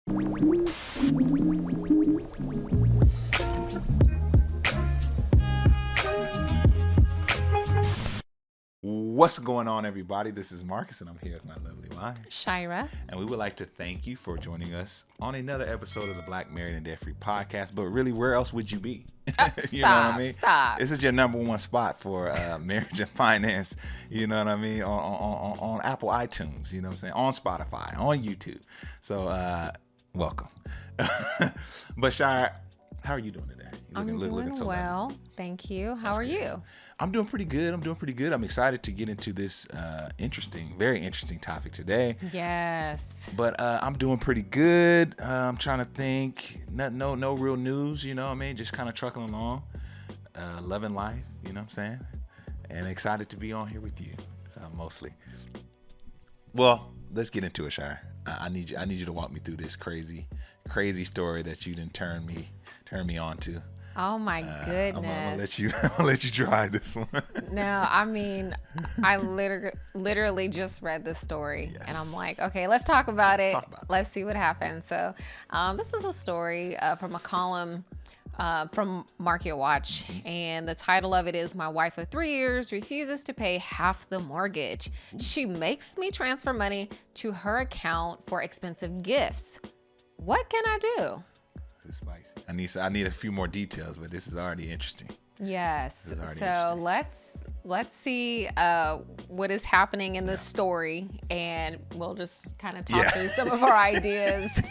What's going on, everybody? This is Marcus, and I'm here with my lovely wife, Shira. And we would like to thank you for joining us on another episode of the Black Married and Debt Free podcast. But really, where else would you be? You know what I mean? Stop. This is your number one spot for marriage and finance. You know what I mean? On Apple iTunes. You know what I'm saying? On Spotify, on YouTube. So welcome. But Shira, how are you doing today? I'm doing well. Thank you. How are you? I'm doing pretty good. I'm excited to get into this very interesting topic today. Yes. But I'm doing pretty good. I'm trying to think. No real news, you know what I mean? Just kind of trucking along. Loving life, you know what I'm saying? And excited to be on here with you, mostly. Well, let's get into it, Shire. I need you to walk me through this crazy story that you didn't turn me on to. Oh my goodness! I'm gonna let you try this one. No, I mean, I literally just read the story, yes. And I'm like, okay, let's talk about it. Let's see what happens. So, this is a story from a column from Market Watch, and the title of it is "My Wife of 3 Years Refuses to Pay Half the Mortgage. She makes me transfer money to her account for expensive gifts. What can I do?" Spicy. I need a few more details, but this is already interesting. Yes. So let's see what is happening in this story, and we'll just kind of talk through some of our ideas.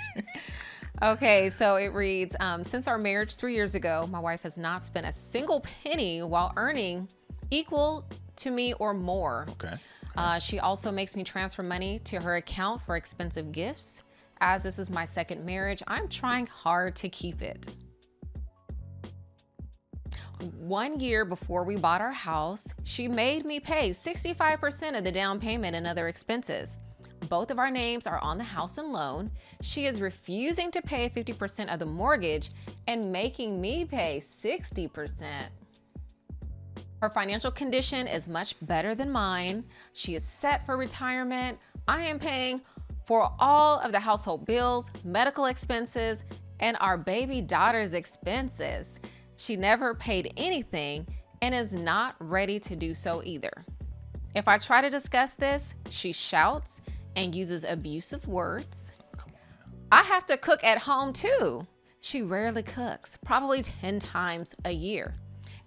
Okay, so it reads, since our marriage 3 years ago, my wife has not spent a single penny while earning equal to me or more. Okay. She also makes me transfer money to her account for expensive gifts. As this is my second marriage, I'm trying hard to keep it. 1 year before we bought our house, she made me pay 65% of the down payment and other expenses. Both of our names are on the house and loan. She is refusing to pay 50% of the mortgage and making me pay 60%. Her financial condition is much better than mine. She is set for retirement. I am paying for all of the household bills, medical expenses, and our baby daughter's expenses. She never paid anything and is not ready to do so either. If I try to discuss this, she shouts and uses abusive words. I have to cook at home too. She rarely cooks, probably 10 times a year.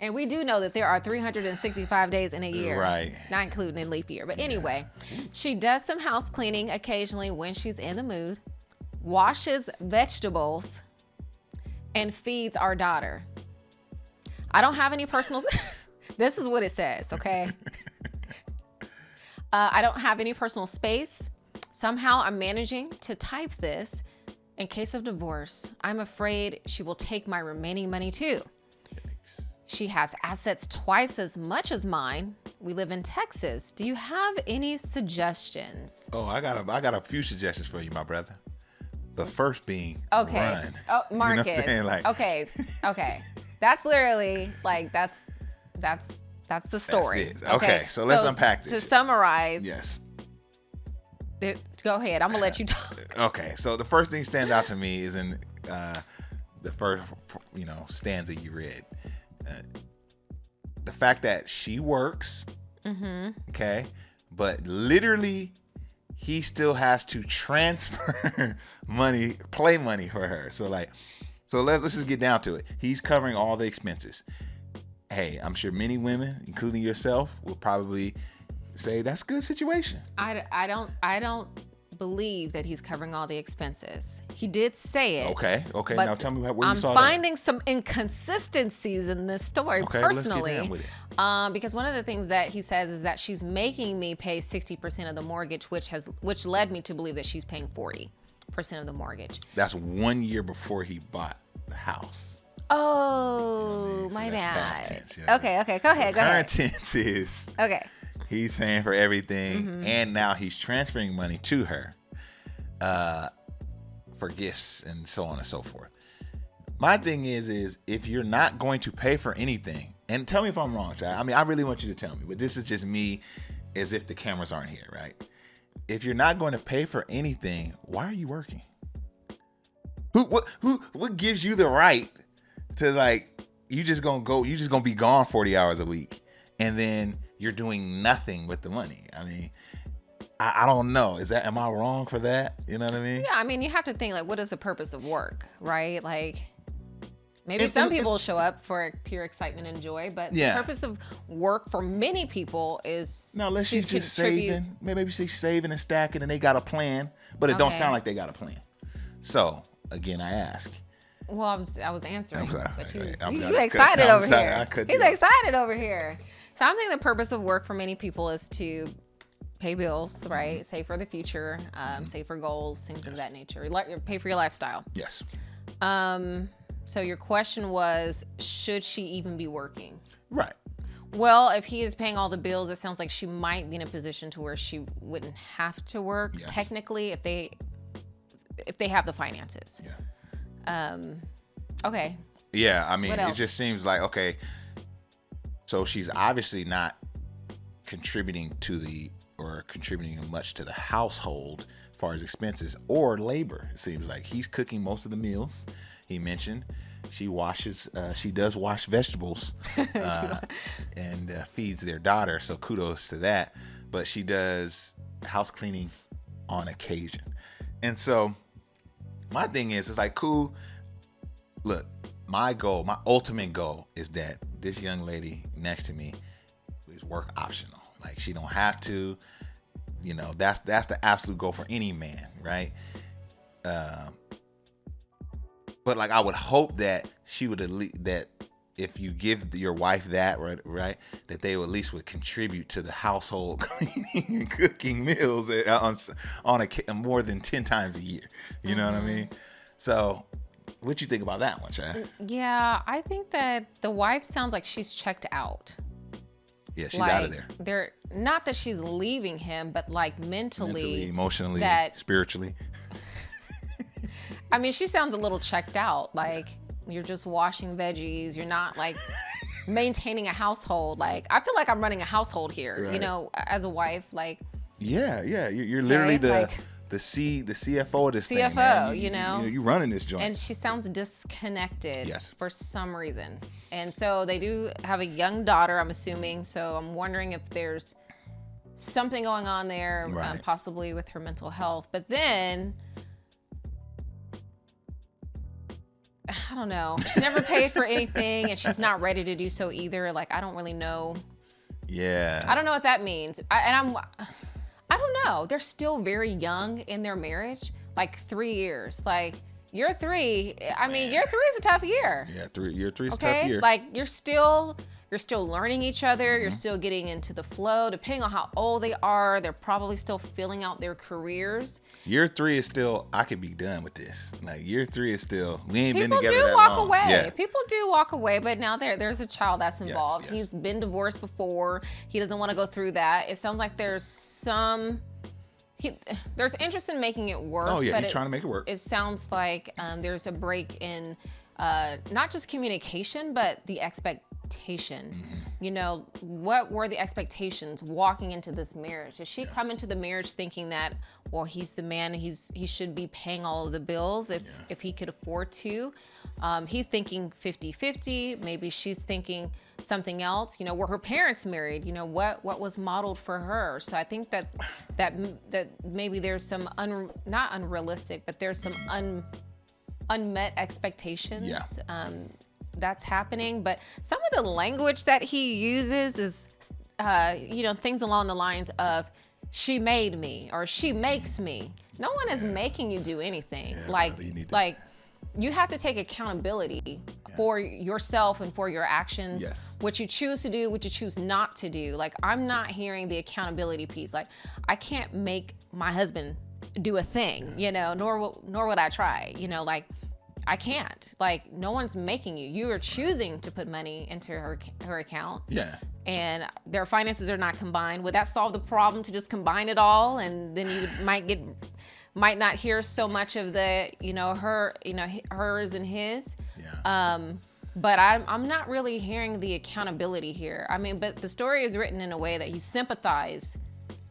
And we do know that there are 365 days in a year, right? Not including in leap year. But anyway, she does some house cleaning occasionally when she's in the mood, washes vegetables, and feeds our daughter. I don't have any personal... This is what it says, okay? I don't have any personal space. Somehow I'm managing to type this. In case of divorce, I'm afraid she will take my remaining money too. She has assets twice as much as mine. We live in Texas. Do you have any suggestions? Oh, I got a few suggestions for you, my brother. The first being run. Oh, Marcus. You know what I'm saying? Okay. That's literally like that's the story. That's it. Okay, so let's unpack this. To summarize. Yes. Go ahead. I'm gonna let you talk. Okay, so the first thing stands out to me is in the first stanza you read. The fact that she works, okay, but literally he still has to transfer money, play money for her. So let's just get down to it. He's covering all the expenses. Hey, I'm sure many women, including yourself, will probably say that's a good situation. I don't believe that he's covering all the expenses. He did say it. Okay. Now tell me where you saw that. I'm finding some inconsistencies in this story personally. Let's get down with it. Because one of the things that he says is that she's making me pay 60% of the mortgage, which led me to believe that she's paying 40% of the mortgage. That's 1 year before he bought the house. Oh, so my bad. Past tense, yeah. Okay. Go ahead. Current tense is okay. He's paying for everything, and now he's transferring money to her for gifts and so on and so forth. My thing is if you're not going to pay for anything, and tell me if I'm wrong, Chad. I mean, I really want you to tell me, but this is just me as if the cameras aren't here, right? If you're not going to pay for anything, why are you working? what gives you the right to like you just gonna be gone 40 hours a week and then you're doing nothing with the money? I mean, I don't know. Am I wrong for that? You know what I mean? Yeah, I mean, you have to think like, what is the purpose of work, right? Like, maybe some people show up for pure excitement and joy, but the purpose of work for many people is unless she's just saving. Maybe she's saving and stacking, and they got a plan, but it don't sound like they got a plan. So again, I ask. Well, I was answering, but you excited over here. He's excited over here. So I'm thinking the purpose of work for many people is to pay bills, right? Save for the future, save for goals, things of that nature. Pay for your lifestyle. Yes. So your question was, should she even be working? Right. Well, if he is paying all the bills, it sounds like she might be in a position to where she wouldn't have to work technically if they have the finances. Yeah. Okay. Yeah, I mean, it just seems like, okay, so she's obviously not contributing much to the household as far as expenses or labor. It seems like he's cooking most of the meals. He mentioned she does wash vegetables and feeds their daughter. So kudos to that. But she does house cleaning on occasion. And so my thing is, it's like, cool. Look, my ultimate goal is that this young lady next to me is work optional. Like, she don't have to, that's the absolute goal for any man, right? But like, I would hope that she would that if you give your wife that, right, that they at least would contribute to the household cleaning and cooking meals on a more than 10 times a year. You know what I mean? So, what you think about that one, Chad? Yeah, I think that the wife sounds like she's checked out. Yeah, she's out of there. Not that she's leaving him, but like mentally, emotionally, spiritually. I mean, she sounds a little checked out. Like, you're just washing veggies. You're not like maintaining a household. Like, I feel like I'm running a household here, right. As a wife, like. Yeah. You're literally the CFO of this thing, man. You running this joint. And she sounds disconnected for some reason. And so they do have a young daughter, I'm assuming. So I'm wondering if there's something going on there, possibly with her mental health. But then, I don't know. She never paid for anything, and she's not ready to do so either. Like, I don't really know. Yeah. I don't know what that means. I don't know. They're still very young in their marriage, like 3 years. Like, year 3, I mean, year 3 is a tough year. Yeah, year 3 is a tough year. Like, you're still learning each other. You're still getting into the flow. Depending on how old they are, they're probably still filling out their careers. Year 3 is still, I could be done with this. Like, year 3 is still, we ain't been together that long. People do walk away. Yeah. People do walk away, but now there's a child that's involved. Yes. He's been divorced before. He doesn't want to go through that. It sounds like there's there's interest in making it work. Oh, yeah, he's trying to make it work. It sounds like there's a break in not just communication, but the expectation. What were the expectations walking into this marriage? Did she come into the marriage thinking that, well, he's the man, he should be paying all of the bills if he could afford to? He's thinking 50-50. Maybe she's thinking something else. Were her parents married? What was modeled for her? So I think that maybe there's some not unrealistic, but there's some unmet expectations. Yeah. That's happening, but some of the language that he uses is, things along the lines of, she made me or she makes me. No one is making you do anything. Yeah, you have to take accountability for yourself and for your actions. Yes. What you choose to do, what you choose not to do. Like, I'm not hearing the accountability piece. Like, I can't make my husband do a thing, nor would I try, I can't. Like, no one's making you. You are choosing to put money into her account. Yeah. And their finances are not combined. Would that solve the problem to just combine it all? And then you might not hear so much of the, hers and his. Yeah. But I'm not really hearing the accountability here. I mean, but the story is written in a way that you sympathize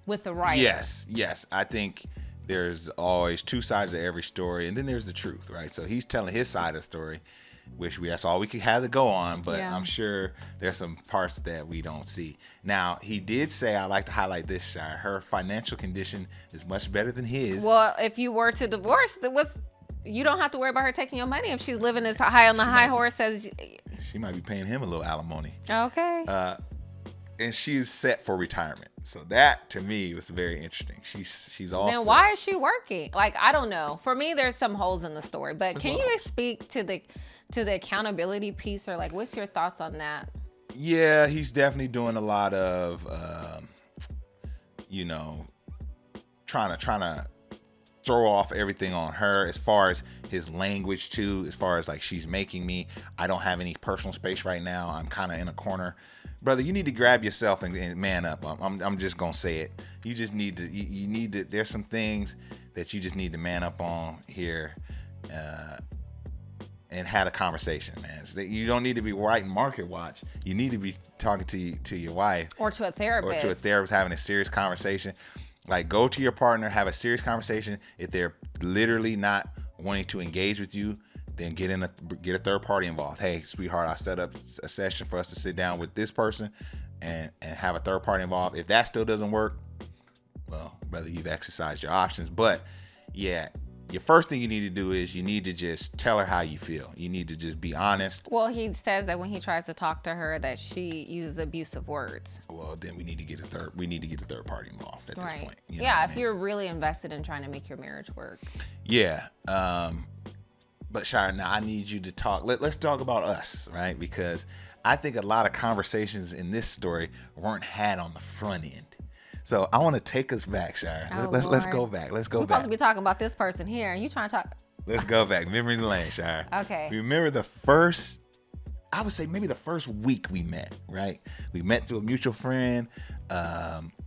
with the writer. Yes. I think there's always two sides of every story, and then there's the truth, right? So he's telling his side of the story, which that's all we could have to go on, but Yeah. I'm sure there's some parts that we don't see. Now, he did say, I like to highlight this, Shire, her financial condition is much better than his. Well, if you were to divorce, you don't have to worry about her taking your money if she's living as high on the high horse as. She might be paying him a little alimony. Okay. And she's set for retirement. So that, to me, was very interesting. She's all Then set. why is she working? Like, I don't know. For me, there's some holes in the story. But There's can a lot. you speak to the accountability piece, or like, what's your thoughts on that? Yeah, he's definitely doing a lot of, trying to throw off everything on her as far as his language too, as far as like, she's making me, I don't have any personal space right now, I'm kind of in a corner. Brother, you need to grab yourself and man up. I'm just gonna say it. You just need to. You need to. There's some things that you just need to man up on here, and have a conversation, man. So you don't need to be writing market watch. You need to be talking to your wife Or to a therapist. or to a therapist, having a serious conversation. Like, go to your partner, have a serious conversation. If they're literally not wanting to engage with you, then get a third party involved. Hey, sweetheart, I set up a session for us to sit down with this person and have a third party involved. If that still doesn't work, well, brother, you've exercised your options. But yeah, your first thing you need to do is you need to just tell her how you feel. You need to just be honest. Well, he says that when he tries to talk to her, that she uses abusive words. Well, then we need to get a third party involved at this Right. point. You know Yeah, what I if mean? you're really invested in trying to make your marriage work. Yeah. But Shire, now I need you to talk. Let's talk about us, right? Because I think a lot of conversations in this story weren't had on the front end. So I want to take us back, Shire. Oh, Let's Lord. go back. Let's go We're back. supposed to be talking about this person here, and you trying to talk. Let's go back. Memory lane, Shire. Okay. Remember I would say maybe the first week we met, right? We met through a mutual friend.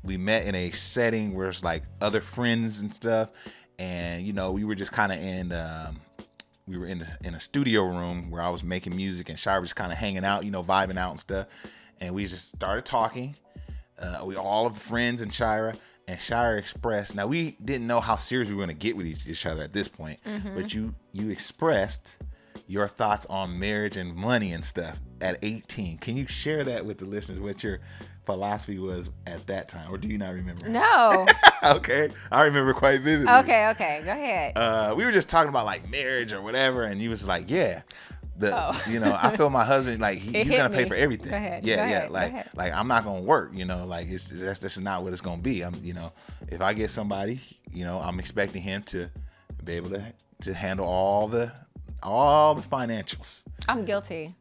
We met in a setting where it's like other friends and stuff. And, we were just kind of we were in a studio room where I was making music and Shire was just kind of hanging out, vibing out and stuff. And we just started talking. We all of the friends and Shira, and Shire expressed. Now, we didn't know how serious we were going to get with each other at this point, but you expressed your thoughts on marriage and money and stuff at 18. Can you share that with the listeners, what your philosophy was at that time, or do you not remember? No. Okay, I remember quite vividly. Okay. Go ahead. We were just talking about like marriage or whatever, and you was like, yeah. I feel my husband, like he's hit gonna pay me. for everything. Go ahead. Yeah, Go yeah. ahead. Go Like ahead. like I'm not gonna work. Like this is not what it's gonna be. If I get somebody, I'm expecting him to be able to handle all the financials. I'm guilty.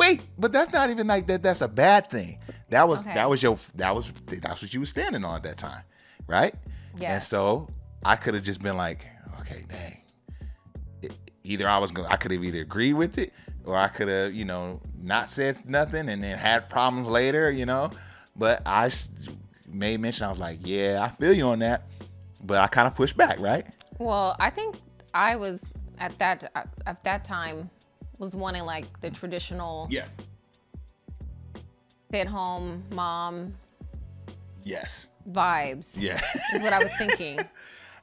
Wait, but that's not even like that. That's a bad thing. That's what you were standing on at that time, right? Yes. And so I could have just been like, okay, dang. I could have either agreed with it, or I could have, not said nothing and then had problems later, But I made mention. I was like, yeah, I feel you on that, but I kind of pushed back, right? Well, I think I was at that time was wanting like the traditional stay-at-home mom Yes. vibes. Yeah. Is what I was thinking.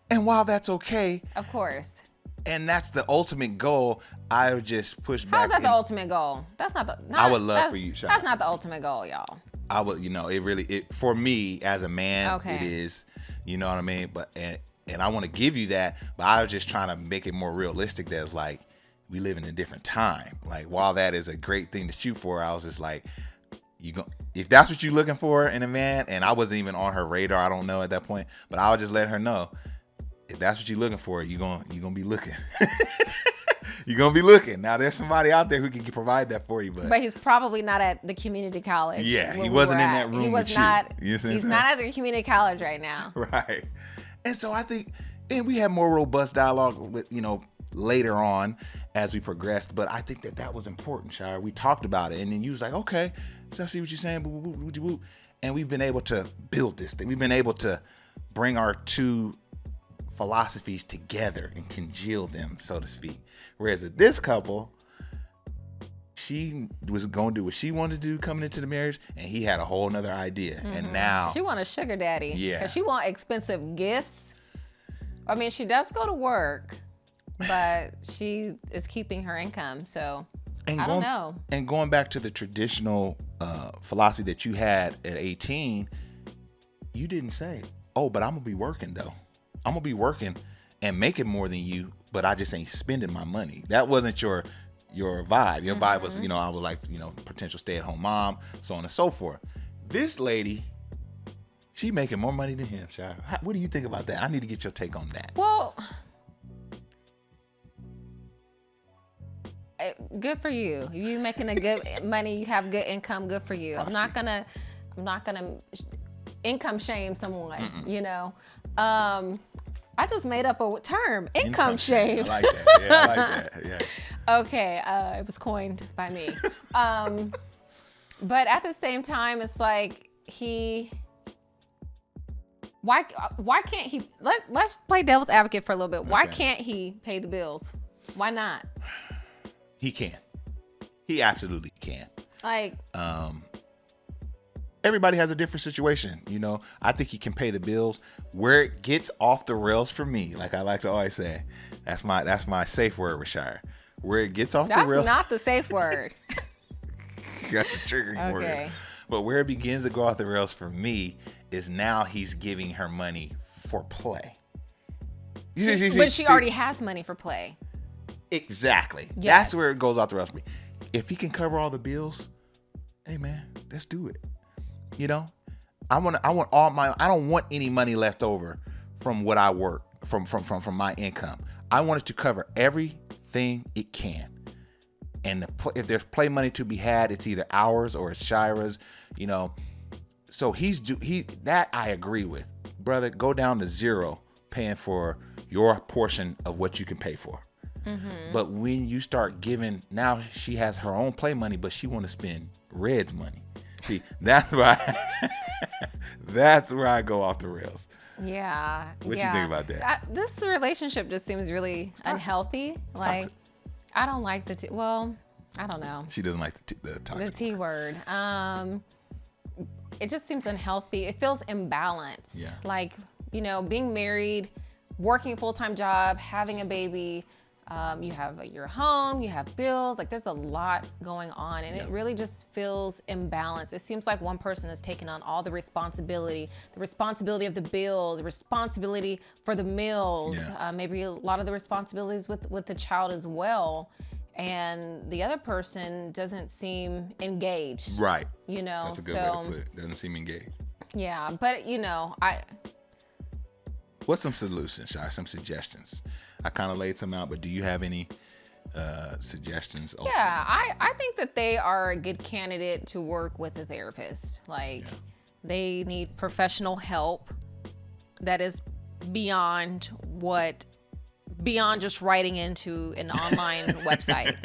And while that's okay, Of course. and that's the ultimate goal, I would just push back. How's that the ultimate goal? That's not the. I would love for you, Shire. That's not the ultimate goal, y'all. I would, for me as a man, Okay. it is, you know what I mean? But, and I want to give you that, but I was just trying to make it more realistic that it's like, we live in a different time. Like, while that is a great thing to shoot for, I was just like, if that's what you're looking for in a man, and I wasn't even on her radar, I don't know at that point, but I was just letting her know, if that's what you're looking for, you're gonna be looking. You're gonna be looking. Now there's somebody out there who can provide that for you, But he's probably not at the community college. Yeah, where he we wasn't were in at. that room He was with you. not. You know what I'm He's saying? not at the community college right now. Right. And so I think, and we had more robust dialogue with, later on as we progressed, but I think that was important, Shire. We talked about it, and then you was like, okay, so I see what you're saying, boo, boo, boo, boo, boo. And we've been able to build this thing. We've been able to bring our two philosophies together and congeal them, so to speak. Whereas at this couple, she was going to do what she wanted to do coming into the marriage, and he had a whole nother idea. And now She want a sugar daddy. Yeah. Because she want expensive gifts. I mean, she does go to work, but she is keeping her income. So I don't know. And going back to the traditional philosophy that you had at 18, you didn't say, oh, but I'm going to be working, though. I'm going to be working and making more than you, but I just ain't spending my money. That wasn't your vibe. Your vibe was, I would like, potential stay-at-home mom, so on and so forth. This lady, she making more money than him, Shire. What do you think about that? I need to get your take on that. Well, good for you. If you making a good money, you have good income, good for you. I'm not gonna income shame someone, I just made up a term, income shame. I like that. Yeah, I like that. Yeah. Okay, it was coined by me. But at the same time, it's like why can't he? Let's play devil's advocate for a little bit. Why can't he pay the bills? Why not? He can. He absolutely can. Like, everybody has a different situation, I think he can pay the bills. Where it gets off the rails for me, like I like to always say, that's my safe word with Shire. Where it gets off the rails. That's not the safe word. You got the triggering word. But where it begins to go off the rails for me is now he's giving her money for play. But she already has money for play. Exactly. Yes. That's where it goes off the rails for me. If he can cover all the bills, hey man, let's do it. I want all my. I don't want any money left over from what I work from my income. I want it to cover everything it can. And if there's play money to be had, it's either ours or it's Shira's. So that I agree with, brother. Go down to zero paying for your portion of what you can pay for. Mm-hmm. But when you start giving, now she has her own play money, but she want to spend Red's money. See, that's where I go off the rails. Yeah. What you think about that? This relationship just seems really unhealthy. Like, I don't like well, I don't know. She doesn't like the toxic. The T word. It just seems unhealthy. It feels imbalanced. Yeah. Like, being married, working a full-time job, having a baby, you have your home, you have bills, like there's a lot going on, and it really just feels imbalanced. It seems like one person is taking on all the responsibility of the bills, the responsibility for the meals, maybe a lot of the responsibilities with the child as well. And the other person doesn't seem engaged. Right. That's a good way to put it. Doesn't seem engaged. Yeah, but What's some solutions, Shai? Some suggestions? I kind of laid some out, but do you have any suggestions? Ultimately? Yeah, I think that they are a good candidate to work with a therapist. Like, they need professional help that is beyond just writing into an online website,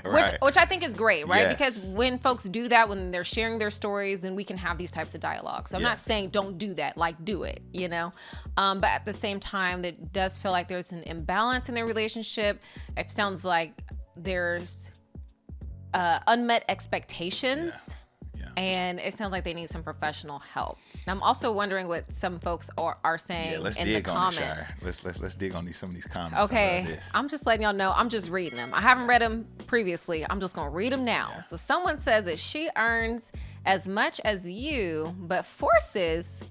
Right. which I think is great, right? Yes. Because when folks do that, when they're sharing their stories, then we can have these types of dialogues. So I'm not saying don't do that, like do it, but at the same time, it does feel like there's an imbalance in their relationship. It sounds like there's unmet expectations. And it sounds like they need some professional help. And I'm also wondering what some folks are saying in the comments. Let's dig on some of these comments. Okay, I'm just letting y'all know. I'm just reading them. I haven't read them previously. I'm just gonna read them now. So someone says that she earns as much as you, but forces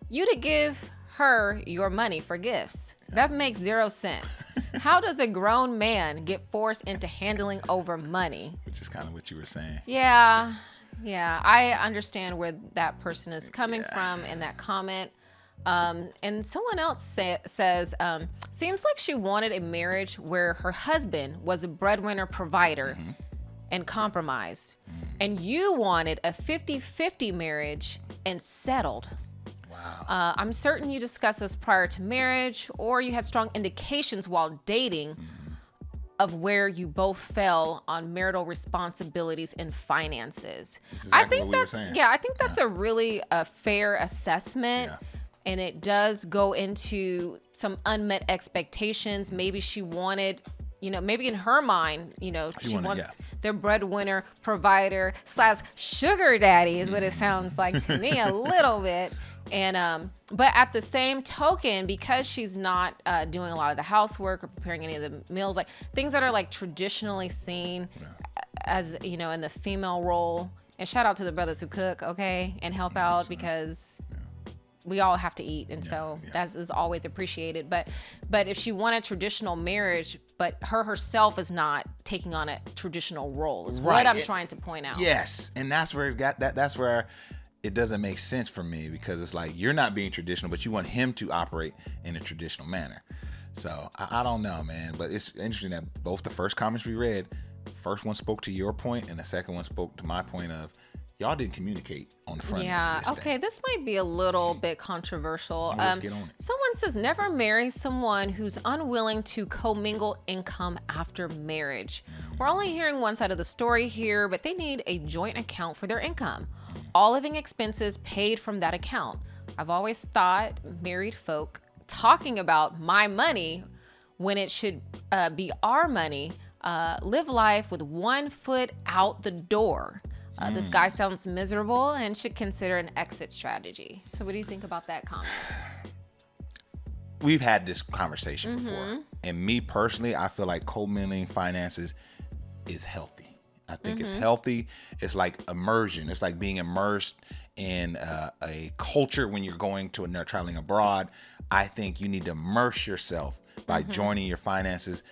you to give her your money for gifts. That makes 0 sense. How does a grown man get forced into handling over money? Which is kind of what you were saying. Yeah, I understand where that person is coming from in that comment. And someone else says, seems like she wanted a marriage where her husband was a breadwinner provider and compromised. And you wanted a 50-50 marriage and settled. Wow. I'm certain you discussed this prior to marriage, or you had strong indications while dating of where you both fell on marital responsibilities and finances. I think that's a really fair assessment. And it does go into some unmet expectations. Maybe she wanted, maybe in her mind, she wants their breadwinner, provider / sugar daddy is what it sounds like to me a little bit. And but at the same token, because she's not doing a lot of the housework or preparing any of the meals, like things that are like traditionally seen as, you know, in the female role. And shout out to the brothers who cook, okay, and help out, because we all have to eat, and so that is always appreciated. But if she wanted traditional marriage, but her herself is not taking on a traditional role, is what I'm trying to point out. Yes, and that's where that's where it doesn't make sense for me, because it's like you're not being traditional, but you want him to operate in a traditional manner. So I don't know, man. But it's interesting that both the first comments we read, the first one spoke to your point, and the second one spoke to my point of y'all didn't communicate on the front end. Yeah, okay, this might be a little bit controversial. Let's get on it. Someone says never marry someone who's unwilling to commingle income after marriage. We're only hearing one side of the story here, but they need a joint account for their income. All living expenses paid from that account. I've always thought married folk talking about my money when it should be our money, live life with one foot out the door. This guy sounds miserable and should consider an exit strategy. So what do you think about that comment? We've had this conversation before. And me personally, I feel like commingling finances is healthy. I think it's healthy. It's like immersion. It's like being immersed in a culture when you're going to traveling abroad. I think you need to immerse yourself by joining your finances.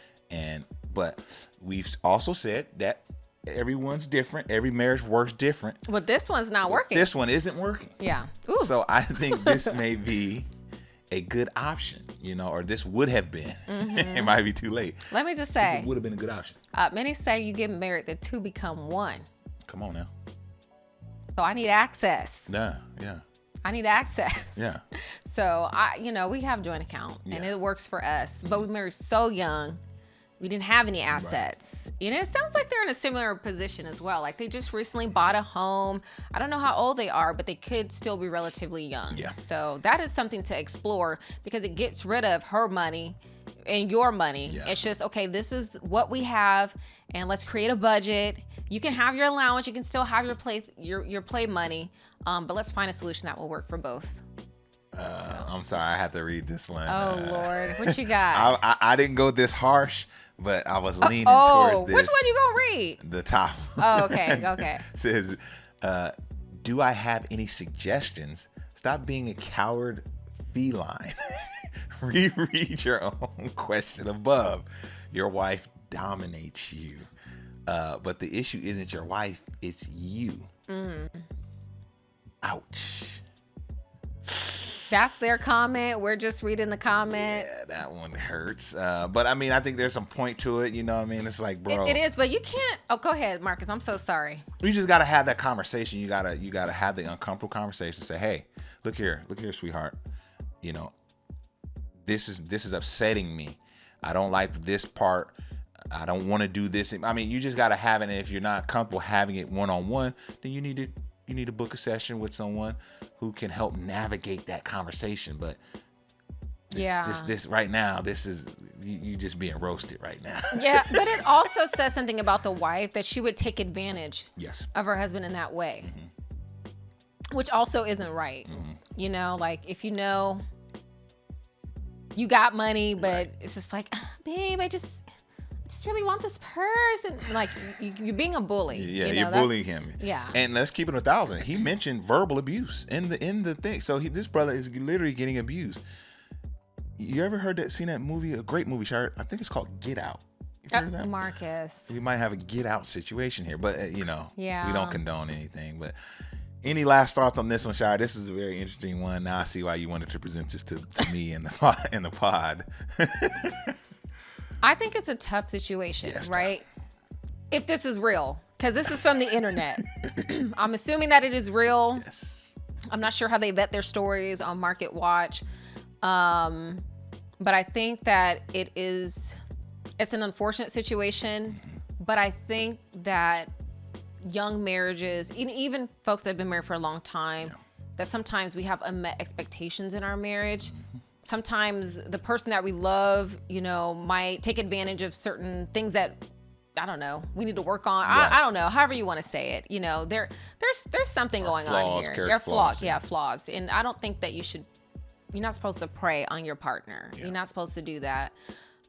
But we've also said that everyone's different. Every marriage works different. But this one's not working. This one isn't working. Yeah. Ooh. So I think this may be a good option, you know, or this would have been. It might be too late. Let me just say, it would have been a good option. Many say you get married, the two become one. Come on now. So I need access. Yeah. I need access. Yeah. So we have joint account and it works for us, but we married so young. We didn't have any assets. Right. And it sounds like they're in a similar position as well. Like they just recently bought a home. I don't know how old they are, but they could still be relatively young. Yeah. So that is something to explore, because it gets rid of her money and your money. Yeah. It's just, okay, this is what we have, and let's create a budget. You can have your allowance. You can still have your play money, but let's find a solution that will work for both. I'm sorry, I have to read this one. Oh, Lord. What you got? I didn't go this harsh, but I was leaning towards this. Which one you gonna read? The top. Oh, okay. Says, do I have any suggestions? Stop being a coward feline. Reread your own question above. Your wife dominates you. But the issue isn't your wife, it's you. Ouch. That's their comment. We're just reading the comment. Yeah, that one hurts. But I mean, I think there's some point to it. You know what I mean? It's like, bro. It is, but you can't. Oh, go ahead, Marcus. I'm so sorry. You just gotta have that conversation. You gotta have the uncomfortable conversation. Say, hey, look here, sweetheart. You know, this is upsetting me. I don't like this part. I don't want to do this. I mean, you just gotta have it. And if you're not comfortable having it one-on-one, then you need to book a session with someone who can help navigate that conversation. But this right now, this is you just being roasted right now. Yeah, but it also says something about the wife, that she would take advantage of her husband in that way, which also isn't right. You know, like if you know you got money, but it's just like, babe, I just really want this purse, and like you're being a bully. Yeah, you know, you're bullying him. Yeah. And let's keep it 1,000. He mentioned verbal abuse in the thing. So this brother is literally getting abused. You ever seen that movie? A great movie, Shard. I think it's called Get Out. You heard of that? Marcus. We might have a Get Out situation here, but we Yeah. don't condone anything. But any last thoughts on this one, Shard? This is a very interesting one. Now I see why you wanted to present this to me in the pod. I think it's a tough situation, right? Tough. If this is real, because this is from the internet. I'm assuming that it is real. Yes. I'm not sure how they vet their stories on Market Watch. But I think that it's an unfortunate situation. But I think that young marriages, even folks that have been married for a long time, that sometimes we have unmet expectations in our marriage. Sometimes the person that we love, might take advantage of certain things that I don't know, we need to work on. Right. I don't know, however you want to say it. You know, there's something going on flaws, here. character flaws, Yeah, flaws. And I don't think that you're not supposed to prey on your partner. Yeah. You're not supposed to do that.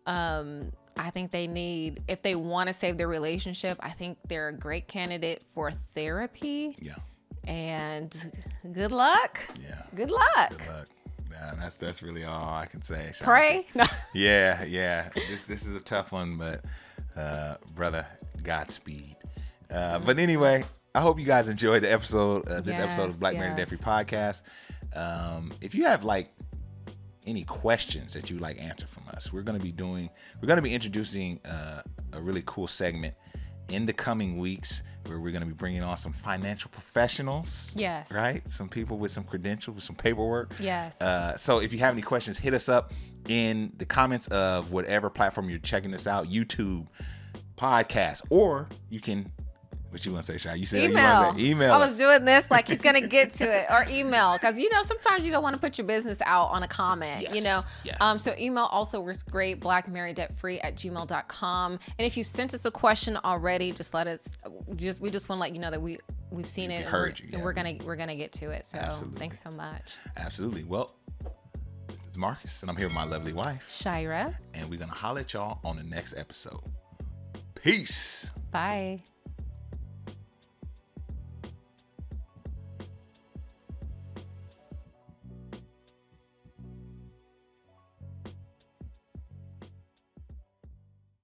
I think if they want to save their relationship, I think they're a great candidate for therapy. Yeah. And good luck. Yeah. Good luck. Good luck. Yeah, that's really all I can say. Pray. No. Yeah. This is a tough one, but brother, Godspeed. But anyway, I hope you guys enjoyed the episode. This episode of Black Married Debt Free Podcast. If you have like any questions that you like answer from us, we're gonna be introducing a really cool segment in the coming weeks where we're going to be bringing on some financial professionals. Yes. Right? Some people with some credentials, with some paperwork. Yes. So if you have any questions, hit us up in the comments of whatever platform you're checking this out, YouTube, podcast, or you can, what you want to say, Shy? You said email. You want to say email. I was doing this like he's going to get to it, or email. Because, sometimes you don't want to put your business out on a comment, Yes. So email also works great, blackmarrieddebtfree@gmail.com. And if you sent us a question already, just let us, we just want to let you know that we've seen it. And we're going to get to it. So Absolutely. Thanks so much. Absolutely. Well, this is Marcus, and I'm here with my lovely wife, Shira. and we're going to holler at y'all on the next episode. Peace. Bye.